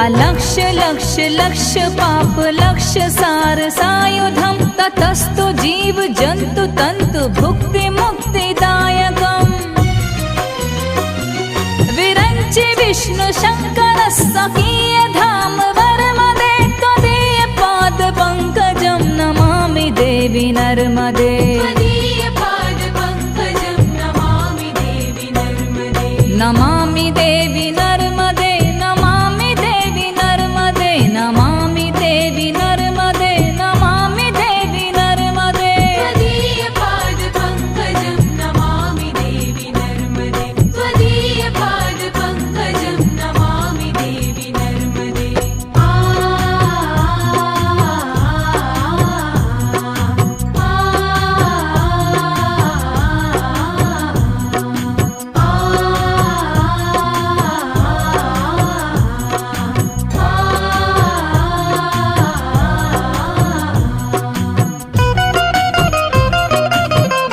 अलक्ष लक्ष लक्ष पाप लक्ष सार सायुधम ततस्तु जीव जंतु तंतु भुक्ति मुक्तिदायकम् विरंचि विष्णु शंकर सकीय धाम वर्मदे त्वदीय पाद पंकजं नमामि देवी नर्मदे नमामि देवी